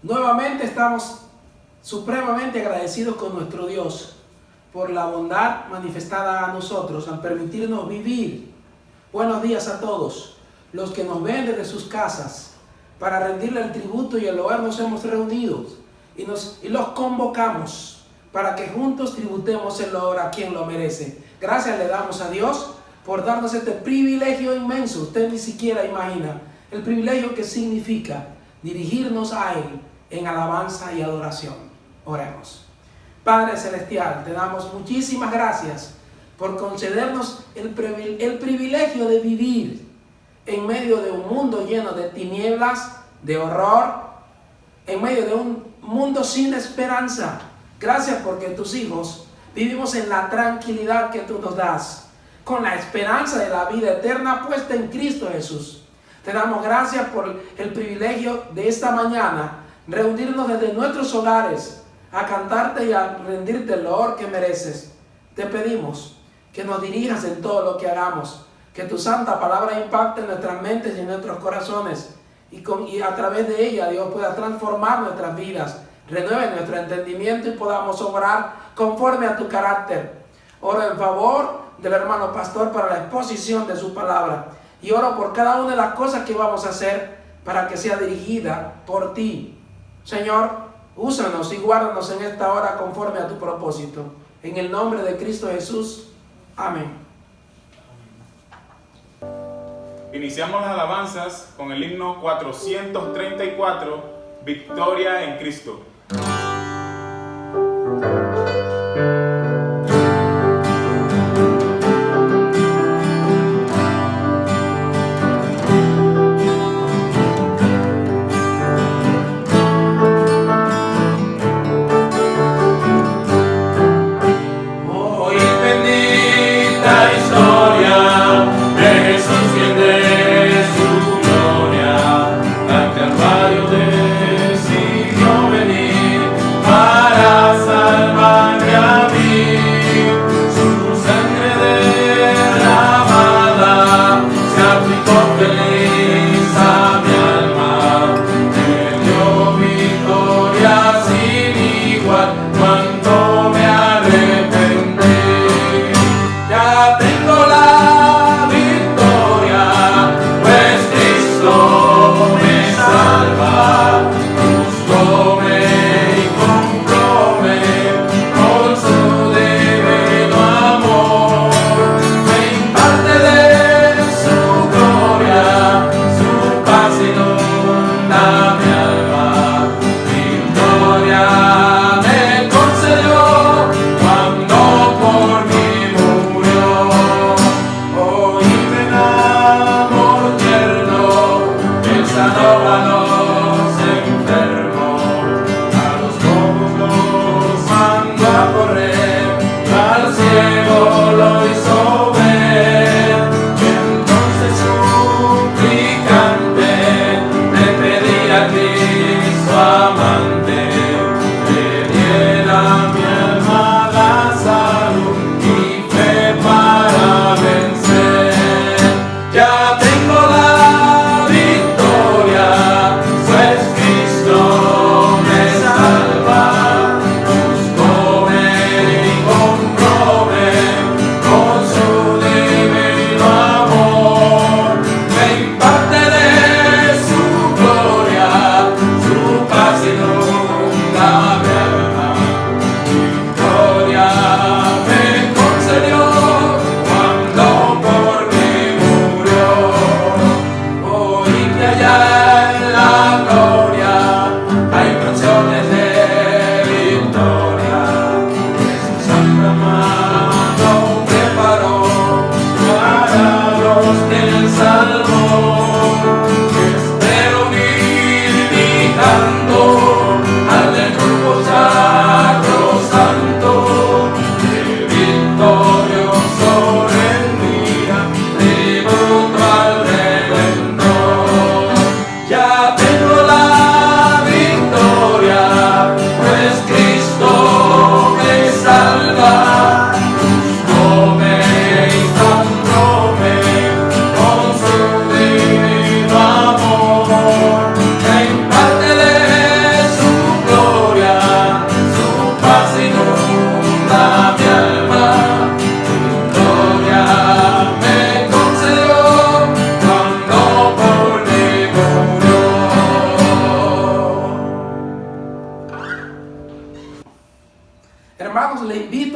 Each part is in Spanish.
Nuevamente estamos supremamente agradecidos con nuestro Dios por la bondad manifestada a nosotros al permitirnos vivir. Buenos días a todos los que nos ven desde sus casas para rendirle el tributo y el hogar. Nos hemos reunido y los convocamos para que juntos tributemos el loor a quien lo merece. Gracias le damos a Dios por darnos este privilegio inmenso. Usted ni siquiera imagina el privilegio que significa dirigirnos a Él en alabanza y adoración. Oremos. Padre Celestial, te damos muchísimas gracias por concedernos el privilegio de vivir en medio de un mundo lleno de tinieblas, de horror, en medio de un mundo sin esperanza. Gracias porque tus hijos vivimos en la tranquilidad que tú nos das, con la esperanza de la vida eterna puesta en Cristo Jesús. Te damos gracias por el privilegio de esta mañana, reunirnos desde nuestros hogares a cantarte y a rendirte el loor que mereces. Te pedimos que nos dirijas en todo lo que hagamos, que tu santa palabra impacte en nuestras mentes y en nuestros corazones, y a través de ella Dios pueda transformar nuestras vidas, renueve nuestro entendimiento y podamos obrar conforme a tu carácter. Oro en favor del hermano pastor para la exposición de su palabra, y oro por cada una de las cosas que vamos a hacer para que sea dirigida por ti. Señor, úsanos y guárdanos en esta hora conforme a tu propósito. En el nombre de Cristo Jesús. Amén. Iniciamos las alabanzas con el himno 434, Victoria en Cristo.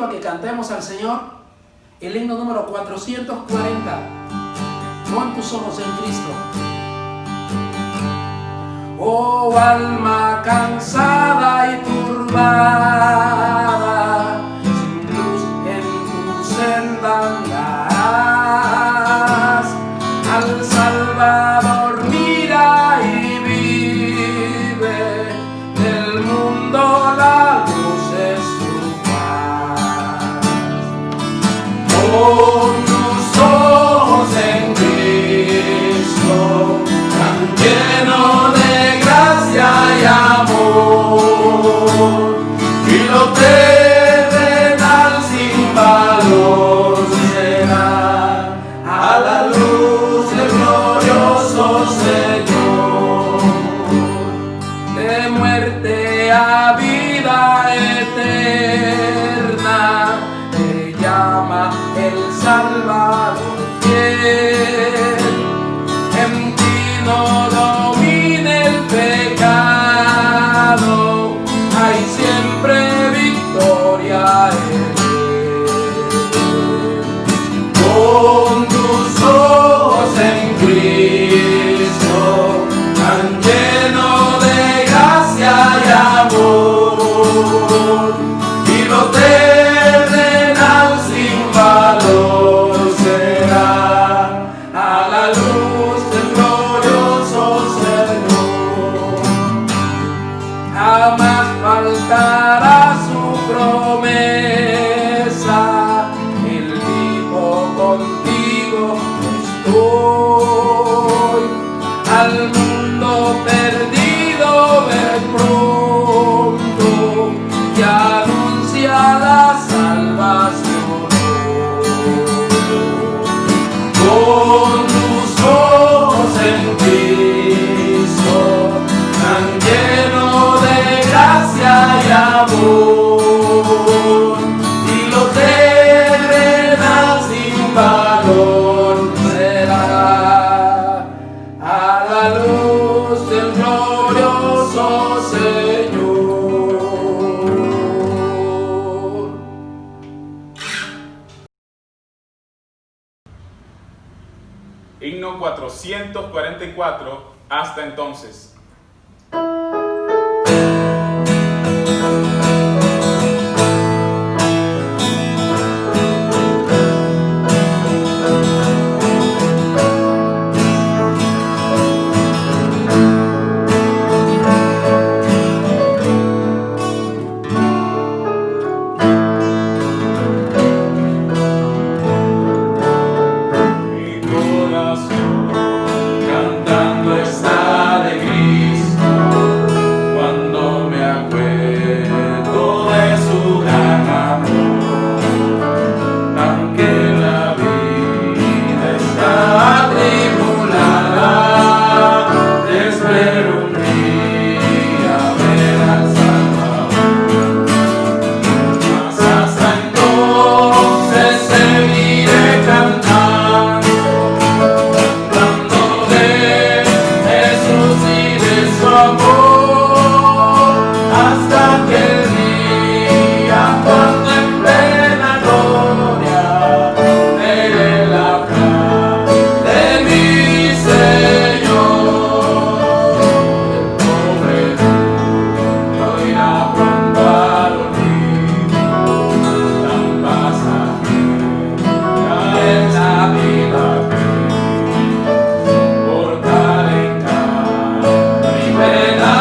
invito a que cantemos al Señor el himno número 440. Pon tus ojos en Cristo. Oh alma cansada y turbada, sin luz en tu senda andarás. Al Salvador mira y vive, del mundo la luz es su paz. Pon tus ojos en Cristo, tan lleno de gracia y amor, y lo terrenal sin valor será a la luz del glorioso Señor. De muerte a vida eterna te llama el Salvador fiel. En ti no domina el pecado, hay siempre victoria en él. Pon tus ojos en Cristo, tan lleno de gracia y amor, y lo terrenal sin valor será a la luz del glorioso Señor. Jamás faltará su promesa, Él dijo: contigo estoy. Al mundo perdido ver pronto y anuncia la salvación. Con tus ojos en Cristo, tan lleno de gracia y amor, y lo terrenal sin valor será a la luz del glorioso Señor. Himno 444, hasta entonces. Cantando está de pena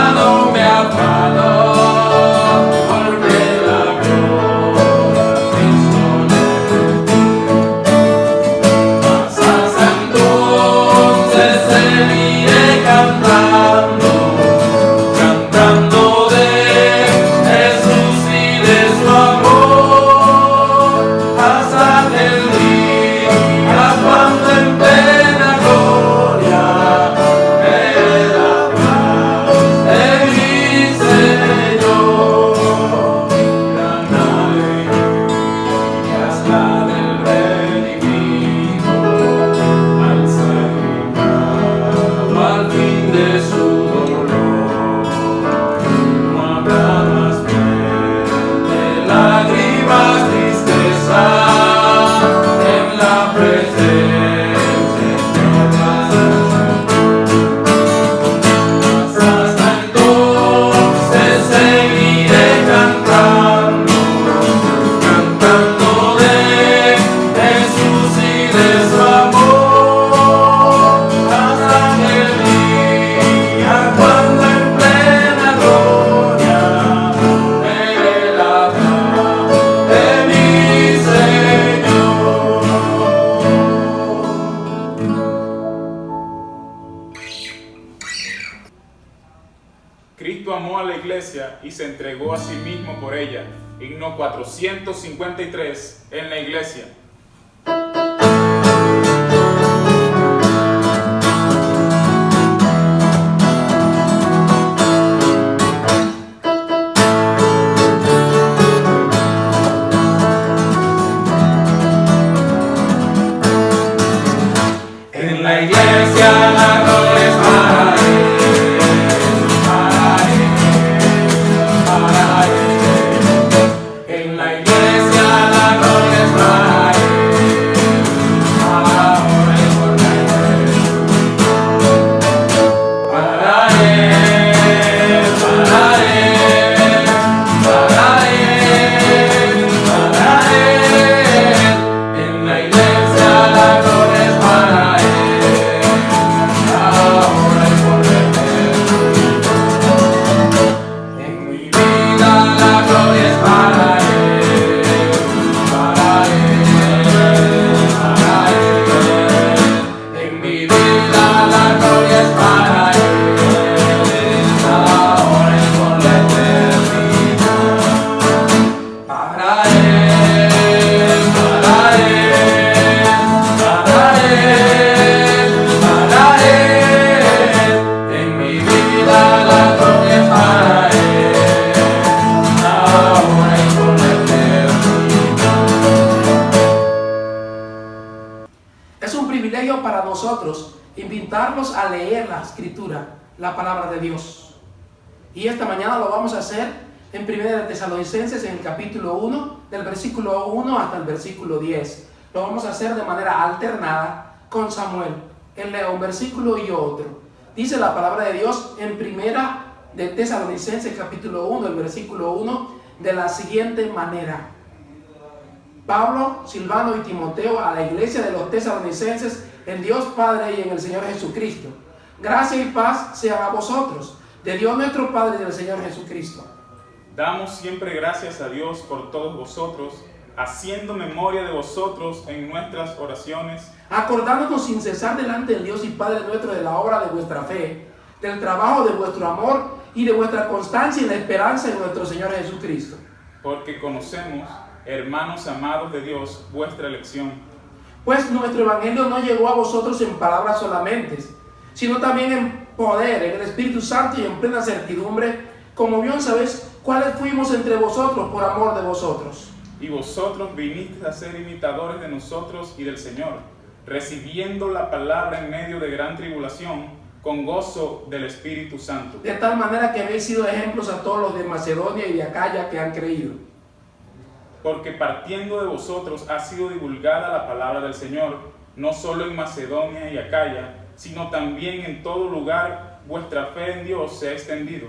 Cristo amó a la iglesia y se entregó a sí mismo por ella. Himno 453 en la iglesia. En la iglesia la gloria es para Él, para Él, para Él. En la iglesia la gloria es para Él, ahora y por para Él, para Él, para Él, para Él. En la iglesia la gloria es para Él. Es un privilegio para nosotros invitarlos a leer la Escritura, la palabra de Dios. Y esta mañana lo vamos a hacer en 1 de Tesalonicenses, en el capítulo 1, del versículo 1 hasta el versículo 10. Lo vamos a hacer de manera alternada con Samuel. Él lee un versículo y otro. Dice la palabra de Dios en 1 de Tesalonicenses, capítulo 1, el versículo 1, de la siguiente manera. Pablo, Silvano y Timoteo, a la iglesia de los tesalonicenses, en Dios Padre y en el Señor Jesucristo. Gracia y paz sean a vosotros, de Dios nuestro Padre y del Señor Jesucristo. Damos siempre gracias a Dios por todos vosotros, haciendo memoria de vosotros en nuestras oraciones, acordándonos sin cesar delante del Dios y Padre nuestro de la obra de vuestra fe, del trabajo de vuestro amor y de vuestra constancia y la esperanza en nuestro Señor Jesucristo. porque conocemos, hermanos amados de Dios, vuestra elección. Pues nuestro evangelio no llegó a vosotros en palabras solamente, sino también en poder, en el Espíritu Santo y en plena certidumbre, como bien sabéis cuáles fuimos entre vosotros por amor de vosotros. Y vosotros vinisteis a ser imitadores de nosotros y del Señor, recibiendo la palabra en medio de gran tribulación, con gozo del Espíritu Santo. De tal manera que habéis sido ejemplos a todos los de Macedonia y de Acaya que han creído. Porque partiendo de vosotros ha sido divulgada la palabra del Señor, no solo en Macedonia y Acaya, sino también en todo lugar vuestra fe en Dios se ha extendido,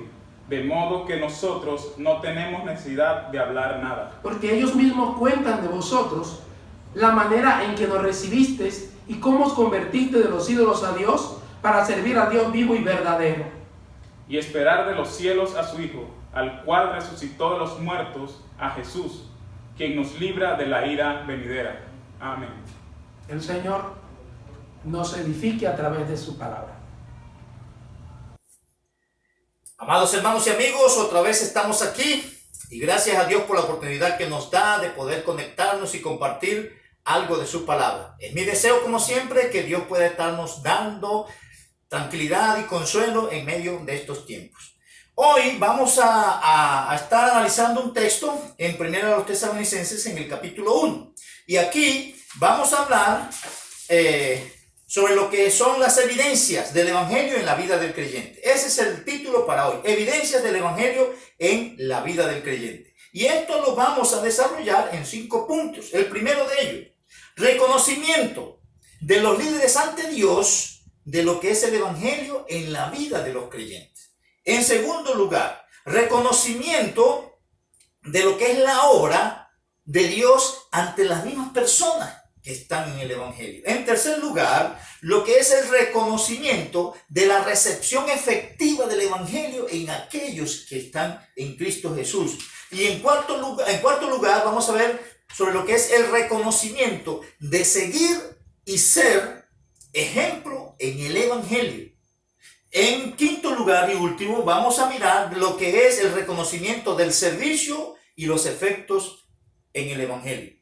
de modo que nosotros no tenemos necesidad de hablar nada. Porque ellos mismos cuentan de vosotros la manera en que nos recibisteis y cómo os convertiste de los ídolos a Dios para servir al Dios vivo y verdadero. Y esperar de los cielos a su Hijo, al cual resucitó de los muertos, a Jesús, quien nos libra de la ira venidera. Amén. El Señor nos edifique a través de su palabra. Amados hermanos y amigos, otra vez estamos aquí y gracias a Dios por la oportunidad que nos da de poder conectarnos y compartir algo de su palabra. Es mi deseo, como siempre, que Dios pueda estarnos dando tranquilidad y consuelo en medio de estos tiempos. Hoy vamos a estar analizando un texto en 1 de los Tesalonicenses en el capítulo 1. Y aquí vamos a hablar sobre lo que son las evidencias del Evangelio en la vida del creyente. Ese es el título para hoy, evidencias del Evangelio en la vida del creyente. Y esto lo vamos a desarrollar en 5 puntos. El primero de ellos, reconocimiento de los líderes ante Dios de lo que es el Evangelio en la vida de los creyentes. En segundo lugar, reconocimiento de lo que es la obra de Dios ante las mismas personas que están en el Evangelio. En tercer lugar, lo que es el reconocimiento de la recepción efectiva del Evangelio en aquellos que están en Cristo Jesús. Y en cuarto lugar, vamos a ver sobre lo que es el reconocimiento de seguir y ser ejemplo en el Evangelio. En quinto lugar y último, vamos a mirar lo que es el reconocimiento del servicio y los efectos en el Evangelio.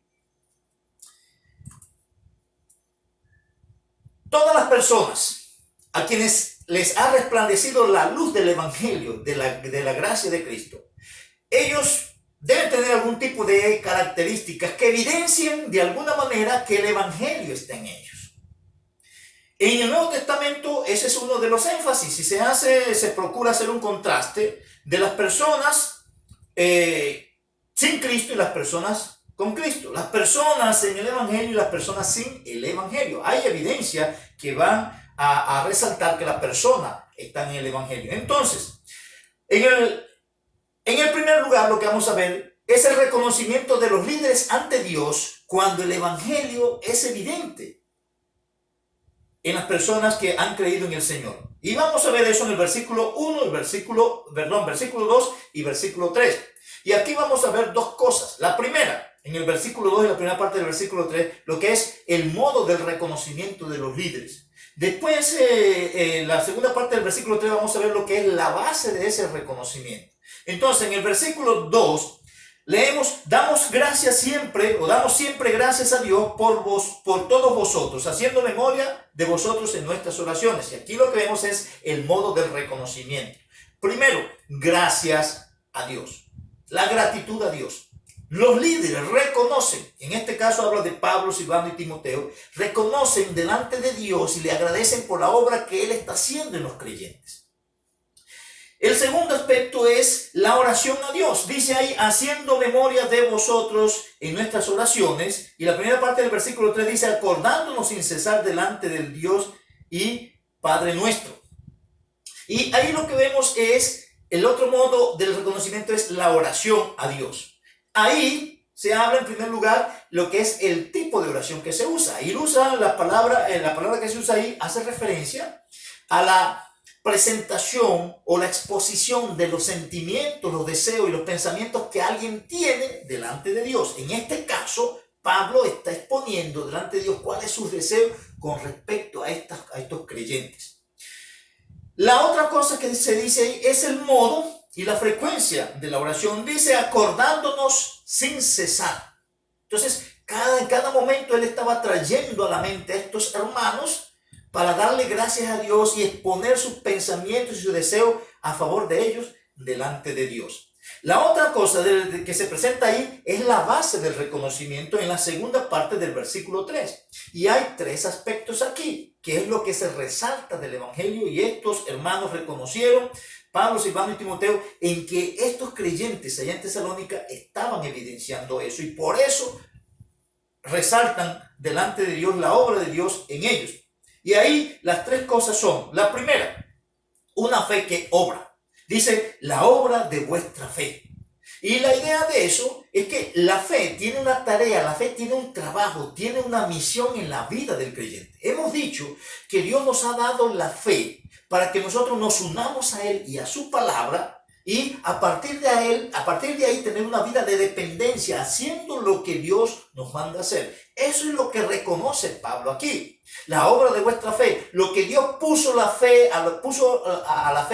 Todas las personas a quienes les ha resplandecido la luz del Evangelio, de la gracia de Cristo, ellos deben tener algún tipo de características que evidencien de alguna manera que el Evangelio está en ellos. En el Nuevo Testamento ese es uno de los énfasis y se procura hacer un contraste de las personas sin Cristo y las personas con Cristo. Las personas en el Evangelio y las personas sin el Evangelio. Hay evidencia que van a resaltar que la persona está en el Evangelio. Entonces, en el primer lugar lo que vamos a ver es el reconocimiento de los líderes ante Dios cuando el Evangelio es evidente en las personas que han creído en el Señor. Y vamos a ver eso en el versículo 1, versículo 2 y versículo 3. Y aquí vamos a ver dos cosas. La primera, en el versículo 2 y la primera parte del versículo 3, lo que es el modo del reconocimiento de los líderes. Después, la segunda parte del versículo 3, vamos a ver lo que es la base de ese reconocimiento. Entonces, en el versículo 2, leemos, damos siempre gracias a Dios por todos vosotros, haciendo memoria de vosotros en nuestras oraciones. Y aquí lo que vemos es el modo del reconocimiento. Primero, gracias a Dios. La gratitud a Dios. Los líderes reconocen, en este caso habla de Pablo, Silvano y Timoteo, reconocen delante de Dios y le agradecen por la obra que Él está haciendo en los creyentes. El segundo aspecto es la oración a Dios. Dice ahí, haciendo memoria de vosotros en nuestras oraciones. Y la primera parte del versículo 3 dice, acordándonos sin cesar delante del Dios y Padre nuestro. Y ahí lo que vemos es, el otro modo del reconocimiento es la oración a Dios. Ahí se habla en primer lugar lo que es el tipo de oración que se usa. Y usa la palabra que se usa ahí hace referencia a la presentación o la exposición de los sentimientos, los deseos y los pensamientos que alguien tiene delante de Dios. En este caso, Pablo está exponiendo delante de Dios cuál es su deseo con respecto a estos creyentes. La otra cosa que se dice ahí es el modo y la frecuencia de la oración. Dice acordándonos sin cesar. Entonces, en cada momento él estaba trayendo a la mente a estos hermanos para darle gracias a Dios y exponer sus pensamientos y sus deseos a favor de ellos delante de Dios. La otra cosa que se presenta ahí es la base del reconocimiento en la segunda parte del versículo 3. Y hay tres aspectos aquí, que es lo que se resalta del Evangelio, y estos hermanos reconocieron, Pablo, Silvano y Timoteo, en que estos creyentes allá en Tesalónica estaban evidenciando eso, y por eso resaltan delante de Dios la obra de Dios en ellos. Y ahí las tres cosas son, la primera, una fe que obra. Dice, la obra de vuestra fe. Y la idea de eso es que la fe tiene una tarea, la fe tiene un trabajo, tiene una misión en la vida del creyente. Hemos dicho que Dios nos ha dado la fe para que nosotros nos unamos a Él y a su palabra, y a partir de ahí tener una vida de dependencia, haciendo lo que Dios nos manda hacer. Eso es lo que reconoce Pablo aquí. La obra de vuestra fe, lo que Dios puso a la fe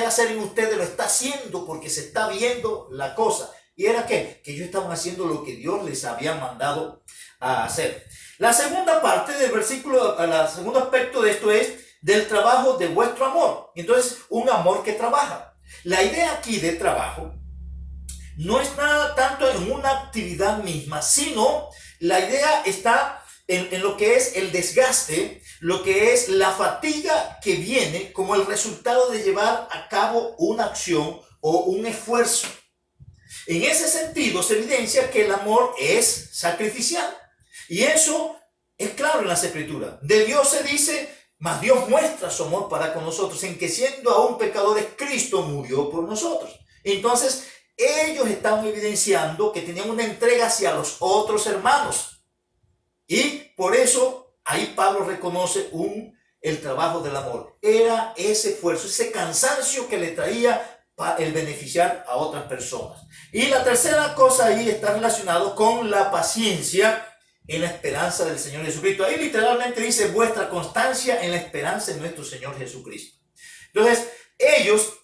a hacer en ustedes, lo está haciendo porque se está viendo la cosa. ¿Y era qué? Que ellos estaban haciendo lo que Dios les había mandado a hacer. La segunda parte del versículo, el segundo aspecto de esto es del trabajo de vuestro amor. Entonces, un amor que trabaja. La idea aquí de trabajo no está tanto en una actividad misma, sino la idea está en lo que es el desgaste, lo que es la fatiga que viene como el resultado de llevar a cabo una acción o un esfuerzo. En ese sentido se evidencia que el amor es sacrificial. Y eso es claro en las Escrituras. De Dios se dice, mas Dios muestra su amor para con nosotros en que siendo aún pecadores, Cristo murió por nosotros. Entonces, ellos estaban evidenciando que tenían una entrega hacia los otros hermanos. Y por eso, ahí Pablo reconoce el trabajo del amor. Era ese esfuerzo, ese cansancio que le traía el beneficiar a otras personas. Y la tercera cosa ahí está relacionado con la paciencia en la esperanza del Señor Jesucristo. Ahí literalmente dice vuestra constancia en la esperanza en nuestro Señor Jesucristo. Entonces, ellos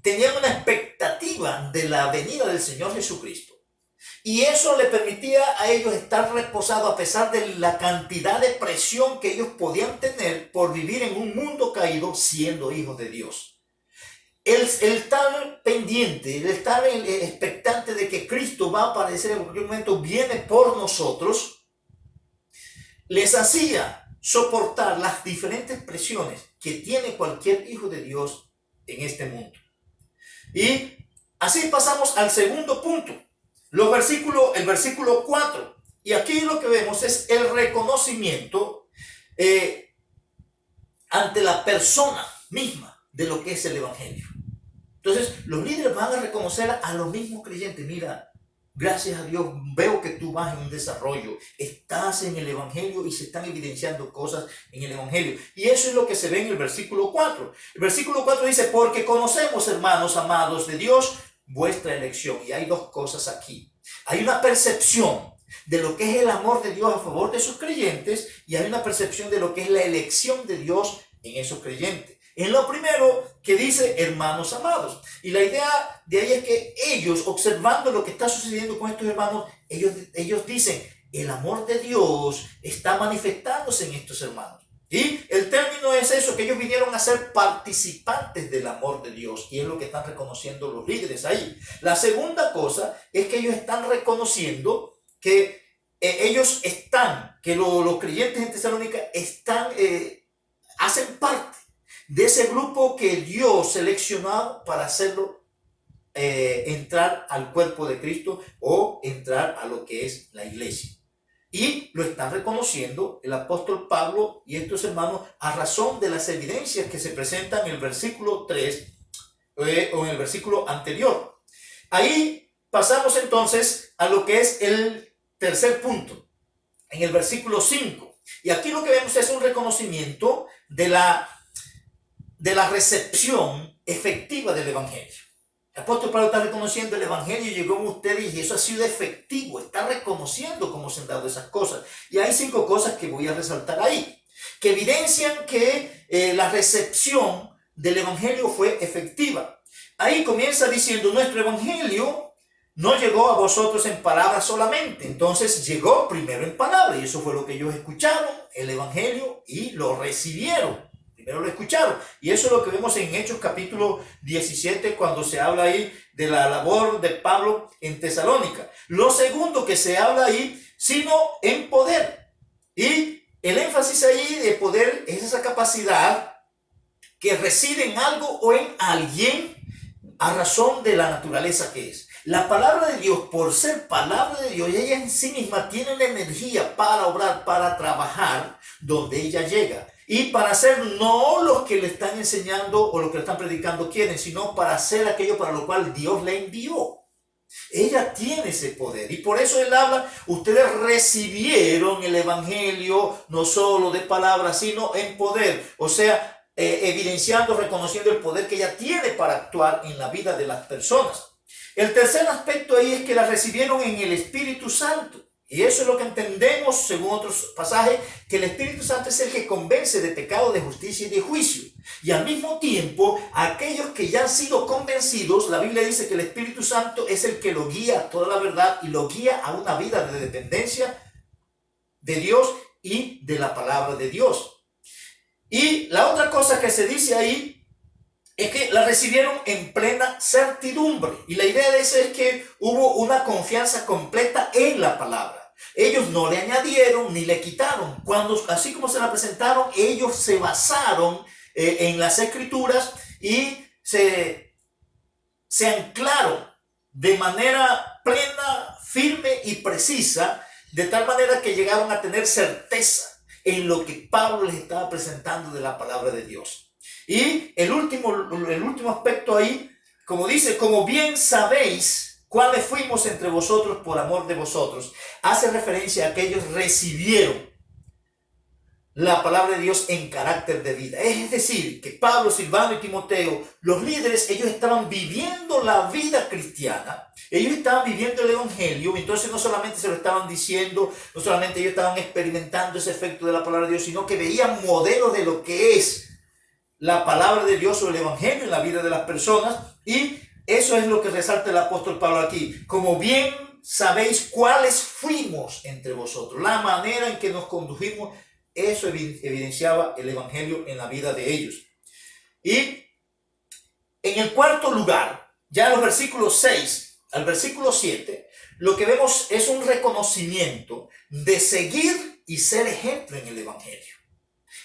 tenían una expectativa de la venida del Señor Jesucristo. Y eso le permitía a ellos estar reposados a pesar de la cantidad de presión que ellos podían tener por vivir en un mundo caído siendo hijos de Dios. El estar pendiente, el estar expectante de que Cristo va a aparecer en cualquier momento, viene por nosotros, les hacía soportar las diferentes presiones que tiene cualquier hijo de Dios en este mundo. Y así pasamos al segundo punto, el versículo 4. Y aquí lo que vemos es el reconocimiento ante la persona misma de lo que es el Evangelio. Entonces, los líderes van a reconocer a los mismos creyentes. Mira, gracias a Dios, veo que tú vas en un desarrollo, estás en el Evangelio y se están evidenciando cosas en el Evangelio. Y eso es lo que se ve en el versículo 4. El versículo 4 dice, porque conocemos, hermanos amados de Dios, vuestra elección. Y hay dos cosas aquí. Hay una percepción de lo que es el amor de Dios a favor de sus creyentes y hay una percepción de lo que es la elección de Dios en esos creyentes. En lo primero que dice hermanos amados. Y la idea de ahí es que ellos, observando lo que está sucediendo con estos hermanos, ellos dicen, el amor de Dios está manifestándose en estos hermanos. Y el término es eso, que ellos vinieron a ser participantes del amor de Dios. Y es lo que están reconociendo los líderes ahí. La segunda cosa es que ellos están reconociendo que los creyentes en Tesalónica hacen parte de ese grupo que Dios seleccionó para hacerlo entrar al cuerpo de Cristo o entrar a lo que es la iglesia. Y lo están reconociendo el apóstol Pablo y estos hermanos a razón de las evidencias que se presentan en el versículo 3 o en el versículo anterior. Ahí pasamos entonces a lo que es el tercer punto, en el versículo 5. Y aquí lo que vemos es un reconocimiento de la recepción efectiva del Evangelio. El apóstol Pablo está reconociendo el Evangelio llegó en ustedes y eso ha sido efectivo. Está reconociendo cómo se han dado esas cosas. Y hay 5 cosas que voy a resaltar ahí, que evidencian que la recepción del Evangelio fue efectiva. Ahí comienza diciendo, nuestro Evangelio no llegó a vosotros en palabras solamente. Entonces llegó primero en palabras y eso fue lo que ellos escucharon, el Evangelio, y lo recibieron. Primero lo escucharon. Y eso es lo que vemos en Hechos capítulo 17 cuando se habla ahí de la labor de Pablo en Tesalónica. Lo segundo que se habla ahí, sino en poder. Y el énfasis ahí de poder es esa capacidad que reside en algo o en alguien a razón de la naturaleza que es. La palabra de Dios, por ser palabra de Dios, ella en sí misma tiene la energía para obrar, para trabajar donde ella llega. Y para hacer no lo que le están enseñando o lo que le están predicando quieren, sino para hacer aquello para lo cual Dios le envió. Ella tiene ese poder y por eso él habla, ustedes recibieron el Evangelio no solo de palabras, sino en poder. O sea, evidenciando, reconociendo el poder que ella tiene para actuar en la vida de las personas. El tercer aspecto ahí es que la recibieron en el Espíritu Santo. Y eso es lo que entendemos, según otros pasajes, que el Espíritu Santo es el que convence de pecado, de justicia y de juicio. Y al mismo tiempo, aquellos que ya han sido convencidos, la Biblia dice que el Espíritu Santo es el que lo guía a toda la verdad y lo guía a una vida de dependencia de Dios y de la palabra de Dios. Y la otra cosa que se dice ahí es que la recibieron en plena certidumbre. Y la idea de eso es que hubo una confianza completa en la palabra. Ellos no le añadieron ni le quitaron. Así como se la presentaron, ellos se basaron en las Escrituras y se anclaron de manera plena, firme y precisa, de tal manera que llegaron a tener certeza en lo que Pablo les estaba presentando de la palabra de Dios. Y el último aspecto ahí, como dice, como bien sabéis cuáles fuimos entre vosotros por amor de vosotros, hace referencia a que ellos recibieron la palabra de Dios en carácter de vida. Es decir, que Pablo, Silvano y Timoteo, los líderes, ellos estaban viviendo la vida cristiana, ellos estaban viviendo el Evangelio, entonces no solamente se lo estaban diciendo, no solamente ellos estaban experimentando ese efecto de la palabra de Dios, sino que veían modelos de lo que es la palabra de Dios o el evangelio en la vida de las personas, y eso es lo que resalta el apóstol Pablo aquí. Como bien sabéis cuáles fuimos entre vosotros, la manera en que nos condujimos, eso evidenciaba el evangelio en la vida de ellos. Y en el cuarto lugar, ya en los versículos 6 al versículo 7, lo que vemos es un reconocimiento de seguir y ser ejemplo en el evangelio.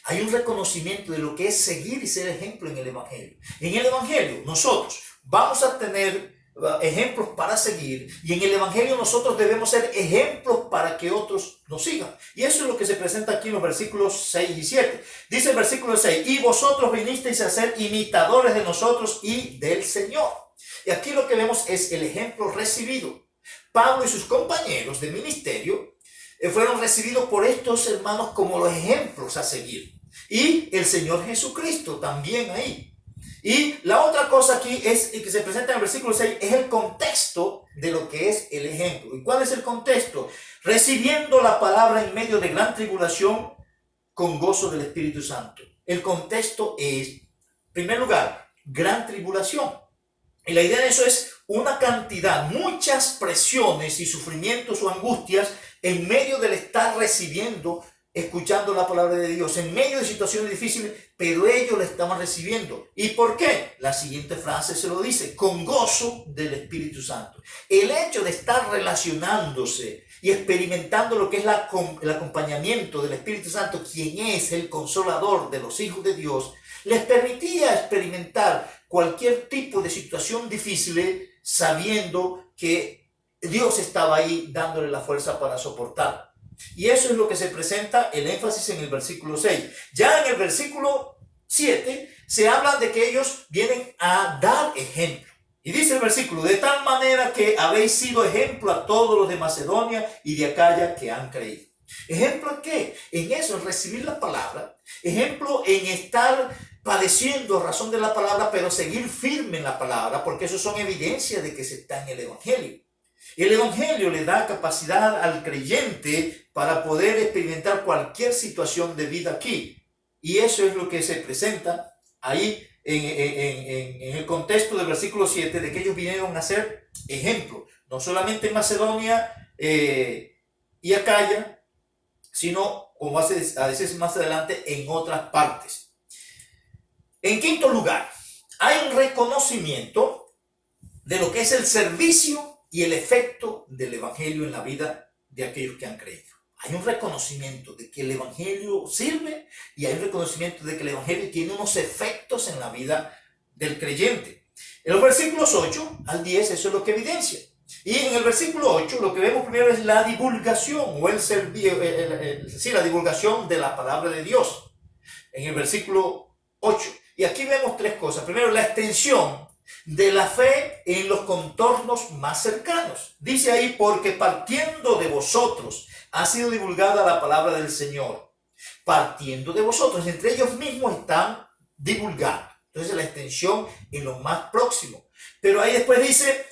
Hay un reconocimiento de lo que es seguir y ser ejemplo en el evangelio. En el evangelio nosotros vamos a tener ejemplos para seguir, y en el evangelio nosotros debemos ser ejemplos para que otros nos sigan. Y eso es lo que se presenta aquí en los versículos 6 y 7. Dice el versículo 6: y vosotros vinisteis a ser imitadores de nosotros y del Señor. Y aquí lo que vemos es el ejemplo recibido. Pablo y sus compañeros de ministerio fueron recibidos por estos hermanos como los ejemplos a seguir. Y el Señor Jesucristo también ahí. Y la otra cosa aquí es que se presenta en el versículo 6, es el contexto de lo que es el ejemplo. ¿Y cuál es el contexto? Recibiendo la palabra en medio de gran tribulación con gozo del Espíritu Santo. El contexto es, en primer lugar, gran tribulación. Y la idea de eso es una cantidad, muchas presiones y sufrimientos o angustias en medio del estar recibiendo, escuchando la palabra de Dios, en medio de situaciones difíciles, pero ellos la estaban recibiendo. ¿Y por qué? La siguiente frase se lo dice: con gozo del Espíritu Santo. El hecho de estar relacionándose y experimentando lo que es el acompañamiento del Espíritu Santo, quien es el consolador de los hijos de Dios, les permitía experimentar cualquier tipo de situación difícil, sabiendo que Dios estaba ahí dándole la fuerza para soportar. Y eso es lo que se presenta, el énfasis en el versículo 6. Ya en el versículo 7 se habla de que ellos vienen a dar ejemplo. Y dice el versículo: de tal manera que habéis sido ejemplo a todos los de Macedonia y de Acaya que han creído. ¿Ejemplo en qué? En eso, en recibir la palabra. Ejemplo en estar padeciendo a razón de la palabra, pero seguir firme en la palabra, porque eso son evidencias de que se está en el evangelio. El evangelio le da capacidad al creyente para poder experimentar cualquier situación de vida aquí. Y eso es lo que se presenta ahí en el contexto del versículo 7, de que ellos vinieron a ser ejemplo, no solamente en Macedonia y Acaya, sino, como a decirse más adelante, en otras partes. En quinto lugar, hay un reconocimiento de lo que es el servicio y el efecto del evangelio en la vida de aquellos que han creído. Hay un reconocimiento de que el evangelio sirve, y hay un reconocimiento de que el evangelio tiene unos efectos en la vida del creyente. En los versículos 8 al 10 eso es lo que evidencia. Y en el versículo 8 lo que vemos primero es la divulgación o la divulgación de la palabra de Dios. En el versículo 8. Y aquí vemos tres cosas. Primero, la extensión de la fe en los contornos más cercanos. Dice ahí: porque partiendo de vosotros ha sido divulgada la palabra del Señor. Partiendo de vosotros, entre ellos mismos están divulgando. Entonces la extensión en lo más próximo. Pero ahí después dice,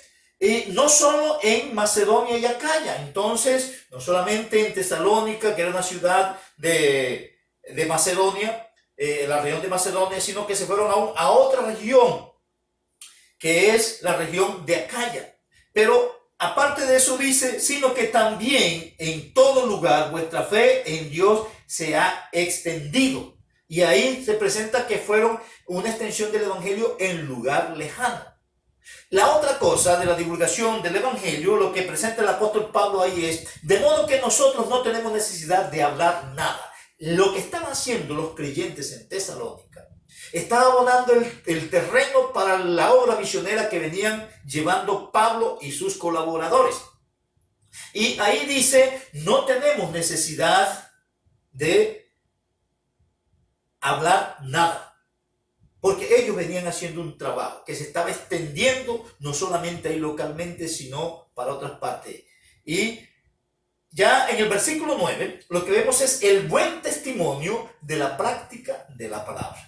no solo en Macedonia y Acaya. Entonces, no solamente en Tesalónica, que era una ciudad de Macedonia, la región de Macedonia, sino que se fueron a otra región, que es la región de Acaya. Pero aparte de eso dice, sino que también en todo lugar vuestra fe en Dios se ha extendido. Y ahí se presenta que fueron una extensión del evangelio en lugar lejano. La otra cosa de la divulgación del evangelio, lo que presenta el apóstol Pablo ahí es, de modo que nosotros no tenemos necesidad de hablar nada. Lo que estaban haciendo los creyentes en Tesalónica, estaba abonando el terreno para la obra misionera que venían llevando Pablo y sus colaboradores. Y ahí dice, no tenemos necesidad de hablar nada, porque ellos venían haciendo un trabajo que se estaba extendiendo no solamente ahí localmente, sino para otras partes. Y ya en el versículo 9, lo que vemos es el buen testimonio de la práctica de la palabra.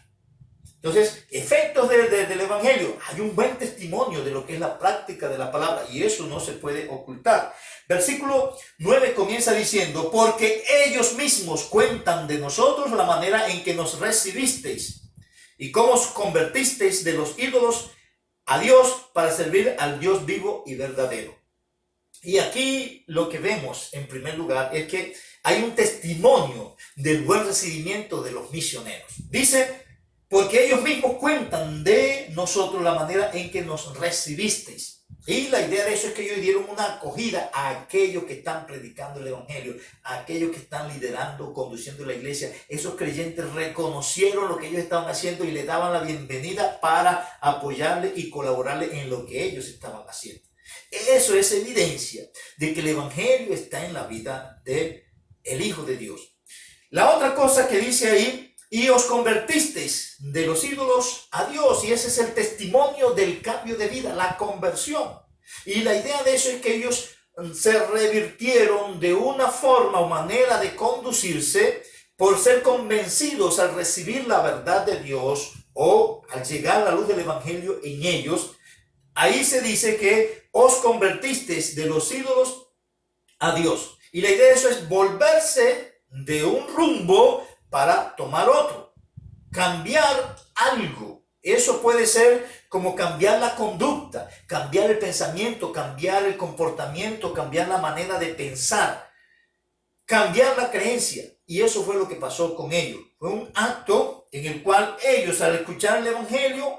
Entonces, efectos del evangelio, hay un buen testimonio de lo que es la práctica de la palabra, y eso no se puede ocultar. Versículo 9 comienza diciendo, porque ellos mismos cuentan de nosotros la manera en que nos recibisteis. y cómo os convertisteis de los ídolos a Dios para servir al Dios vivo y verdadero. Y aquí lo que vemos en primer lugar es que hay un testimonio del buen recibimiento de los misioneros. Dice, porque ellos mismos cuentan de nosotros la manera en que nos recibisteis. Y la idea de eso es que ellos dieron una acogida a aquellos que están predicando el evangelio, a aquellos que están liderando, conduciendo la iglesia. Esos creyentes reconocieron lo que ellos estaban haciendo y le daban la bienvenida para apoyarle y colaborarle en lo que ellos estaban haciendo. Eso es evidencia de que el evangelio está en la vida del Hijo de Dios. La otra cosa que dice ahí, y os convertisteis de los ídolos a Dios, y ese es el testimonio del cambio de vida, la conversión. Y la idea de eso es que ellos se revirtieron de una forma o manera de conducirse por ser convencidos al recibir la verdad de Dios o al llegar la luz del evangelio en ellos. Ahí se dice que os convertisteis de los ídolos a Dios. Y la idea de eso es volverse de un rumbo para tomar otro, cambiar algo. Eso puede ser como cambiar la conducta, cambiar el pensamiento, cambiar el comportamiento, cambiar la manera de pensar, cambiar la creencia. Y eso fue lo que pasó con ellos. Fue un acto en el cual ellos, al escuchar el evangelio,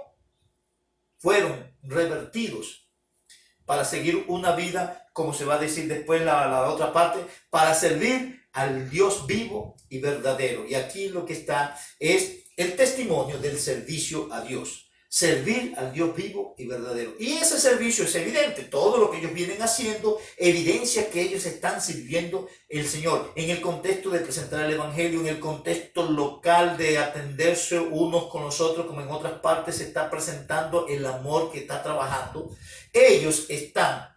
fueron revertidos para seguir una vida, como se va a decir después la otra parte, para servir al Dios vivo y verdadero. Y aquí lo que está es el testimonio del servicio a Dios. Servir al Dios vivo y verdadero. Y ese servicio es evidente. Todo lo que ellos vienen haciendo evidencia que ellos están sirviendo al Señor. En el contexto de presentar el evangelio, en el contexto local de atenderse unos con los otros, como en otras partes se está presentando el amor que está trabajando. Ellos están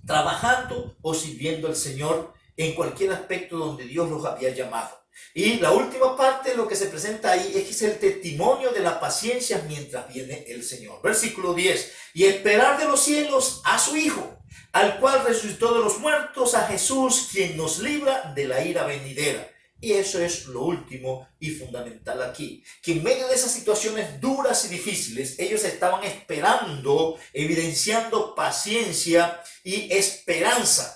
trabajando o sirviendo al Señor en cualquier aspecto donde Dios los había llamado. Y la última parte de lo que se presenta ahí es que es el testimonio de la paciencia mientras viene el Señor. Versículo 10. Y esperar de los cielos a su Hijo, al cual resucitó de los muertos, a Jesús, quien nos libra de la ira venidera. Y eso es lo último y fundamental aquí. Que en medio de esas situaciones duras y difíciles, ellos estaban esperando, evidenciando paciencia y esperanza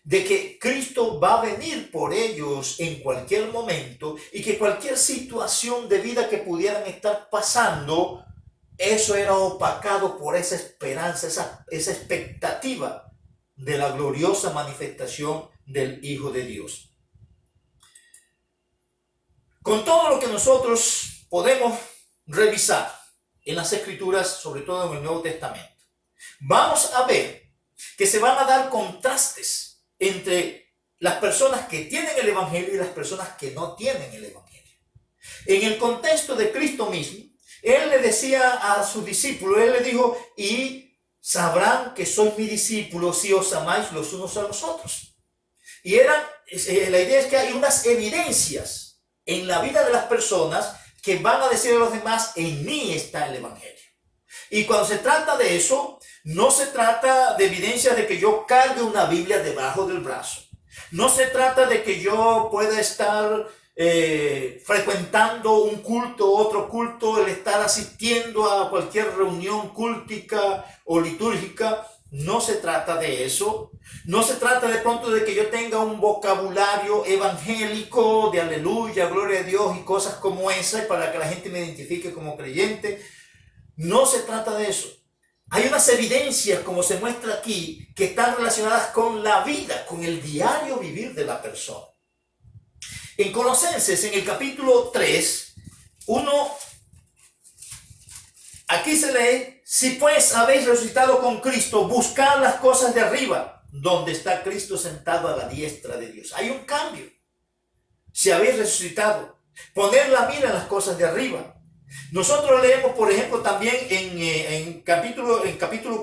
de que Cristo va a venir por ellos en cualquier momento y que cualquier situación de vida que pudieran estar pasando, eso era opacado por esa esperanza, esa expectativa de la gloriosa manifestación del Hijo de Dios. Con todo lo que nosotros podemos revisar en las Escrituras, sobre todo en el Nuevo Testamento, vamos a ver que se van a dar contrastes entre las personas que tienen el evangelio y las personas que no tienen el evangelio. En el contexto de Cristo mismo, Él le decía a sus discípulos, Él le dijo, y sabrán que sois mis discípulos si os amáis los unos a los otros. Y la idea es que hay unas evidencias en la vida de las personas que van a decir a los demás, en mí está el evangelio. Y cuando se trata de eso, no se trata de evidencias de que yo cargue una Biblia debajo del brazo. No se trata de que yo pueda estar frecuentando un culto, otro culto, el estar asistiendo a cualquier reunión cultica o litúrgica. No se trata de eso. No se trata de pronto de que yo tenga un vocabulario evangélico de aleluya, gloria a Dios y cosas como esa para que la gente me identifique como creyente. No se trata de eso. Hay unas evidencias, como se muestra aquí, que están relacionadas con la vida, con el diario vivir de la persona. En Colosenses, en el capítulo 3, aquí se lee, si pues habéis resucitado con Cristo, buscad las cosas de arriba, donde está Cristo sentado a la diestra de Dios. Hay un cambio. Si habéis resucitado, poner la mira en las cosas de arriba. Nosotros leemos, por ejemplo, también en capítulo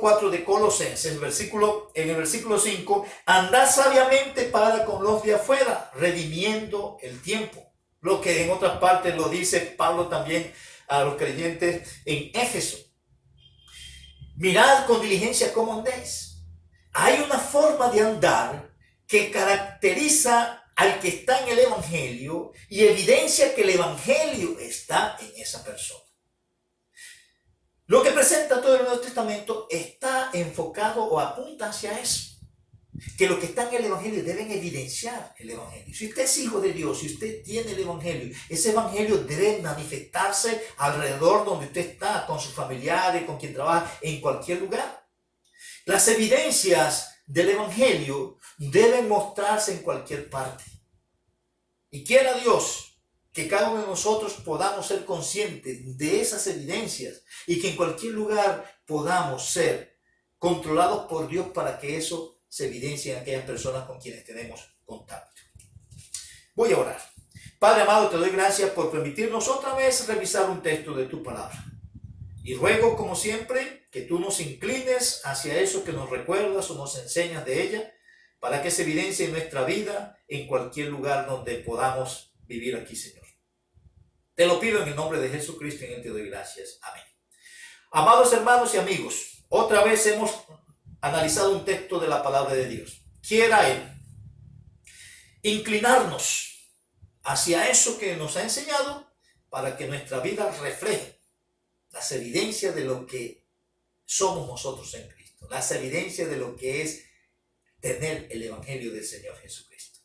4 de Colosenses, en el versículo 5, andad sabiamente para con los de afuera, redimiendo el tiempo. Lo que en otras partes lo dice Pablo también a los creyentes en Éfeso. Mirad con diligencia cómo andéis. Hay una forma de andar que caracteriza al que está en el Evangelio y evidencia que el Evangelio está en esa persona. Lo que presenta todo el Nuevo Testamento está enfocado o apunta hacia eso. Que los que están en el Evangelio deben evidenciar el Evangelio. Si usted es hijo de Dios, si usted tiene el Evangelio, ese Evangelio debe manifestarse alrededor donde usted está, con sus familiares, con quien trabaja, en cualquier lugar. Las evidencias del Evangelio deben mostrarse en cualquier parte. Y quiera Dios que cada uno de nosotros podamos ser conscientes de esas evidencias y que en cualquier lugar podamos ser controlados por Dios para que eso se evidencie en aquellas personas con quienes tenemos contacto. Voy a orar. Padre amado, te doy gracias por permitirnos otra vez revisar un texto de tu palabra. Y ruego, como siempre, que tú nos inclines hacia eso que nos recuerdas o nos enseñas de ella, para que se evidencie en nuestra vida en cualquier lugar donde podamos vivir aquí, Señor. Te lo pido en el nombre de Jesucristo y en él te doy gracias. Amén. Amados hermanos y amigos, otra vez hemos analizado un texto de la palabra de Dios. Quiera Él inclinarnos hacia eso que nos ha enseñado para que nuestra vida refleje las evidencias de lo que somos nosotros en Cristo, las evidencias de lo que es tener el Evangelio del Señor Jesucristo.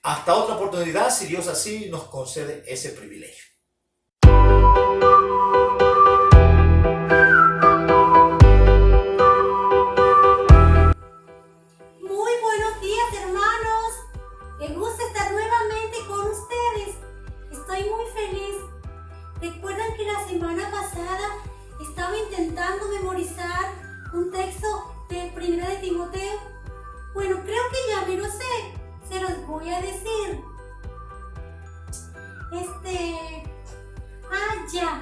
Hasta otra oportunidad, si Dios así nos concede ese privilegio. Me gusta estar nuevamente con ustedes. Estoy muy feliz. ¿Recuerdan que la semana pasada estaba intentando memorizar un texto de 1 de Timoteo? Bueno, creo que ya me lo sé. Se los voy a decir. Ya.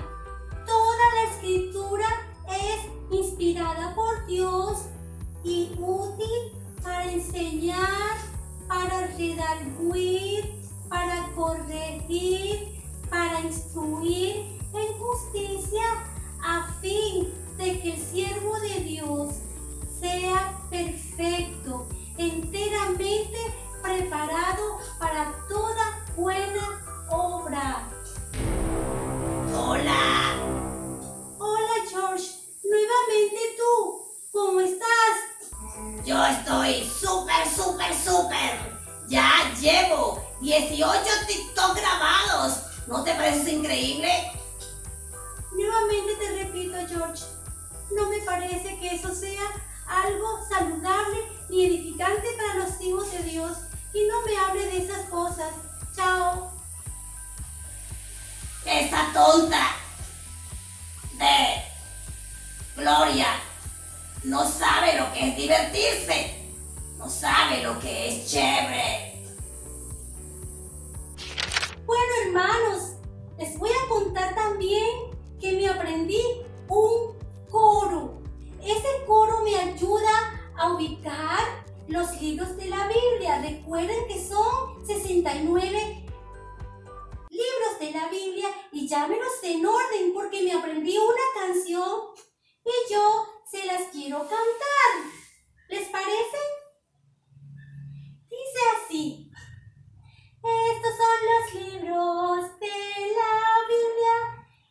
Toda la escritura es inspirada por Dios y útil para enseñar, para redarguir, para corregir, para instruir en justicia, a fin de que el siervo de Dios sea perfecto, enteramente preparado para toda buena obra. Hola. Hola, George. Nuevamente tú. ¿Cómo estás? Yo estoy súper. Ya llevo 18 TikTok grabados. ¿No te parece increíble? Nuevamente te repito, George. No me parece que eso sea algo saludable ni edificante para los hijos de Dios. Y no me hable de esas cosas. Chao. Esa tonta de Gloria no sabe lo que es divertirse. No sabe lo que es chévere. Bueno, hermanos, les voy a contar también que me aprendí un coro. Ese coro me ayuda a ubicar los libros de la Biblia. Recuerden que son 69 libros de la Biblia y ya me los sé en orden porque me aprendí una canción y yo se las quiero cantar. ¿Les parece? Dice así. Estos son los libros de la Biblia.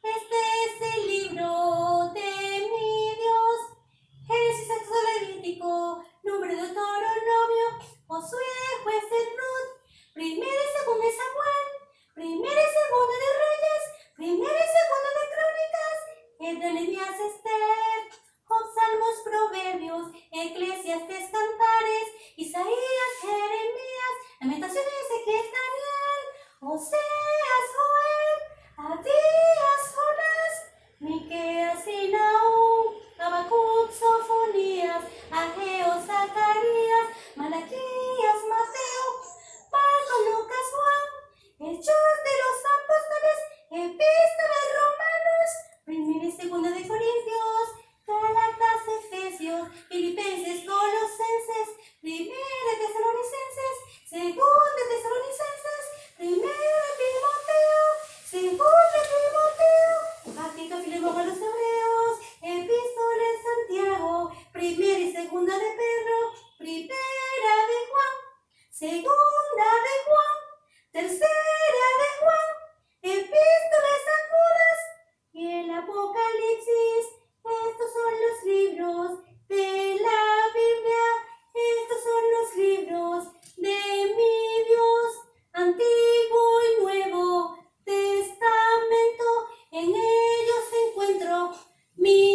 Este es el libro de mi Dios. Génesis, Éxodo, Levítico, Número, Deuteronomio, Josué, Jueces, Ruth, Primera y Segunda de Samuel, Primera y Segunda de Reyes, Primera y Segunda de Crónicas, Nehemías, Esther, Job, Salmos, Proverbios, Eclesiastes, Cantares, Isaías, Jeremías, Lamentaciones, Ezequiel, Daniel, Oseas, Joel, Abdías, Jonás, Miqueas y Nahum, Habacuc, Sofonías, Ageo, Zacarías, Malaquías, Mateo, Marcos, Lucas, Juan, Hechos de los Apóstoles, Epístola de Romanos, Primera y Segunda de Corintios, Gálatas, Efesios, Filipenses, Colosenses, Mi